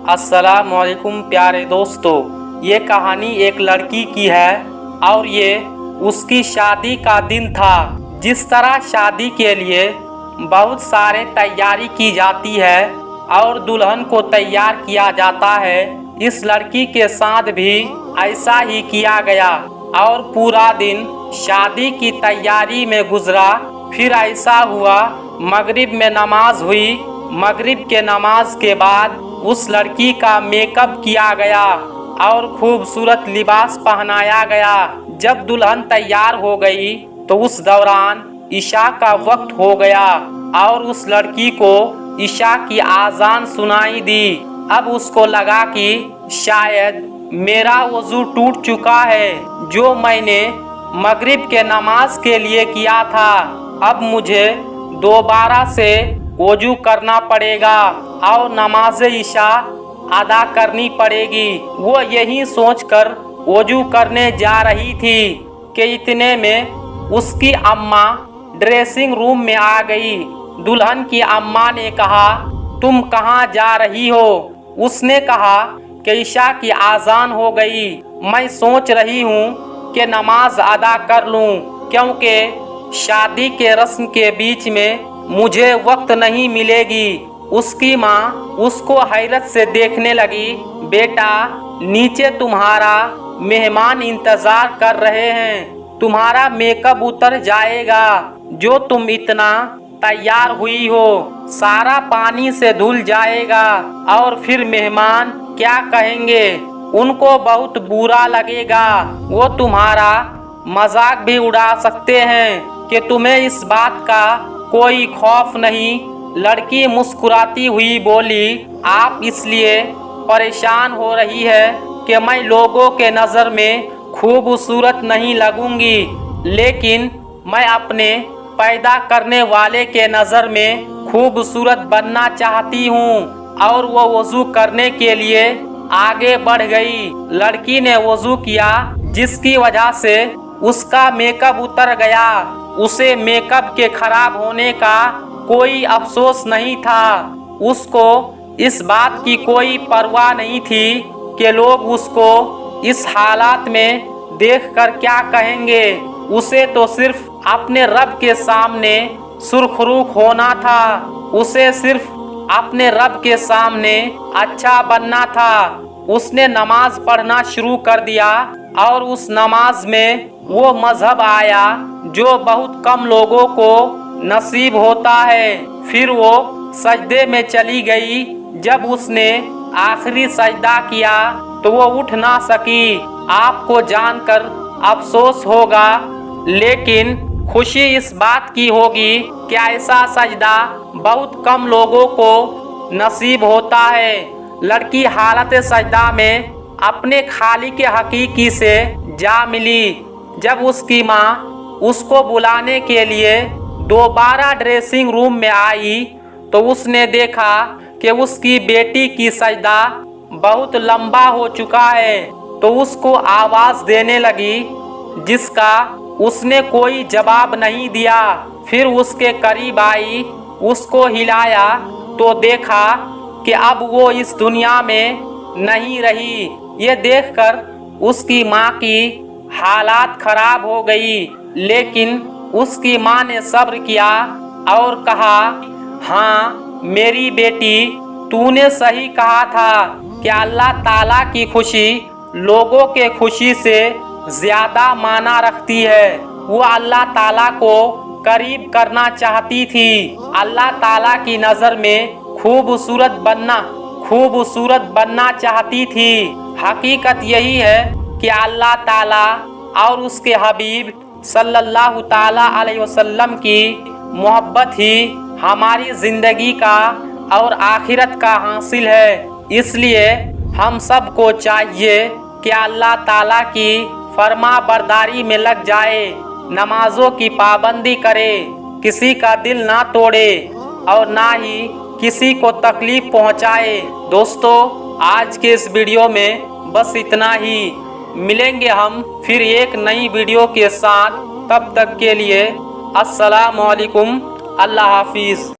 अस्सलामुअलैकुम प्यारे दोस्तों, ये कहानी एक लड़की की है और ये उसकी शादी का दिन था। जिस तरह शादी के लिए बहुत सारे तैयारी की जाती है और दुल्हन को तैयार किया जाता है, इस लड़की के साथ भी ऐसा ही किया गया और पूरा दिन शादी की तैयारी में गुजरा। फिर ऐसा हुआ, मगरिब में नमाज हुई। मगरिब के नमाज के बाद उस लड़की का मेकअप किया गया और खूबसूरत लिबास पहनाया गया। जब दुल्हन तैयार हो गई तो उस दौरान ईशा का वक्त हो गया और उस लड़की को ईशा की आजान सुनाई दी। अब उसको लगा कि शायद मेरा वजू टूट चुका है जो मैंने मगरिब के नमाज के लिए किया था। अब मुझे दोबारा से वजू करना पड़ेगा और नमाज ईशा अदा करनी पड़ेगी। वो यही सोचकर वजू करने जा रही थी कि इतने में उसकी अम्मा ड्रेसिंग रूम में आ गई। दुल्हन की अम्मा ने कहा, तुम कहाँ जा रही हो? उसने कहा कि ईशा की आजान हो गई, मैं सोच रही हूँ कि नमाज अदा कर लूँ क्योंकि शादी के रस्म के बीच में मुझे वक्त नहीं मिलेगी। उसकी माँ उसको हैरत से देखने लगी। बेटा, नीचे तुम्हारा मेहमान इंतजार कर रहे हैं, तुम्हारा मेकअप उतर जाएगा। जो तुम इतना तैयार हुई हो सारा पानी से धुल जाएगा और फिर मेहमान क्या कहेंगे? उनको बहुत बुरा लगेगा। वो तुम्हारा मजाक भी उड़ा सकते हैं कि तुम्हें इस बात का कोई खौफ नहीं। लड़की मुस्कुराती हुई बोली, आप इसलिए परेशान हो रही है कि मैं लोगों के नज़र में खूबसूरत नहीं लगूंगी, लेकिन मैं अपने पैदा करने वाले के नज़र में खूबसूरत बनना चाहती हूँ। और वो वज़ू करने के लिए आगे बढ़ गई। लड़की ने वज़ू किया जिसकी वजह से उसका मेकअप उतर गया। उसे मेकअप के खराब होने का कोई अफसोस नहीं था। उसको इस बात की कोई परवाह नहीं थी कि लोग उसको इस हालात में देखकर क्या कहेंगे। उसे तो सिर्फ अपने रब के सामने सुरखरुख होना था। उसे सिर्फ अपने रब के सामने अच्छा बनना था। उसने नमाज पढ़ना शुरू कर दिया और उस नमाज में वो मजहब आया जो बहुत कम लोगों को नसीब होता है। फिर वो सजदे में चली गई। जब उसने आखिरी सजदा किया तो वो उठ ना सकी। आपको जानकर अफसोस होगा, लेकिन खुशी इस बात की होगी कि ऐसा सजदा बहुत कम लोगों को नसीब होता है। लड़की हालत सजदा में अपने खालिक हकीकी से जा मिली। जब उसकी माँ उसको बुलाने के लिए दोबारा ड्रेसिंग रूम में आई तो उसने देखा कि उसकी बेटी की सजदा बहुत लंबा हो चुका है। तो उसको आवाज़ देने लगी जिसका उसने कोई जवाब नहीं दिया। फिर उसके करीब आई, उसको हिलाया तो देखा कि अब वो इस दुनिया में नहीं रही। ये देखकर उसकी माँ की हालात खराब हो गई, लेकिन उसकी माँ ने सब्र किया और कहा, हाँ मेरी बेटी, तूने सही कहा था कि अल्लाह ताला की खुशी लोगों के खुशी से ज्यादा माना रखती है। वो अल्लाह ताला को करीब करना चाहती थी। अल्लाह ताला की नज़र में खूबसूरत बनना चाहती थी। हकीकत यही है कि अल्लाह ताला और उसके हबीब सल्लल्लाहु ताला अलैहि वसल्लम की मोहब्बत ही हमारी ज़िंदगी का और आखिरत का हासिल है। इसलिए हम सबको चाहिए कि अल्लाह ताला की फरमा बरदारी में लग जाए, नमाजों की पाबंदी करे, किसी का दिल ना तोड़े और ना ही किसी को तकलीफ पहुंचाए। दोस्तों, आज के इस वीडियो में बस इतना ही। मिलेंगे हम फिर एक नई वीडियो के साथ। तब तक के लिए अस्सलाम वालेकुम, अल्लाह हाफिज़।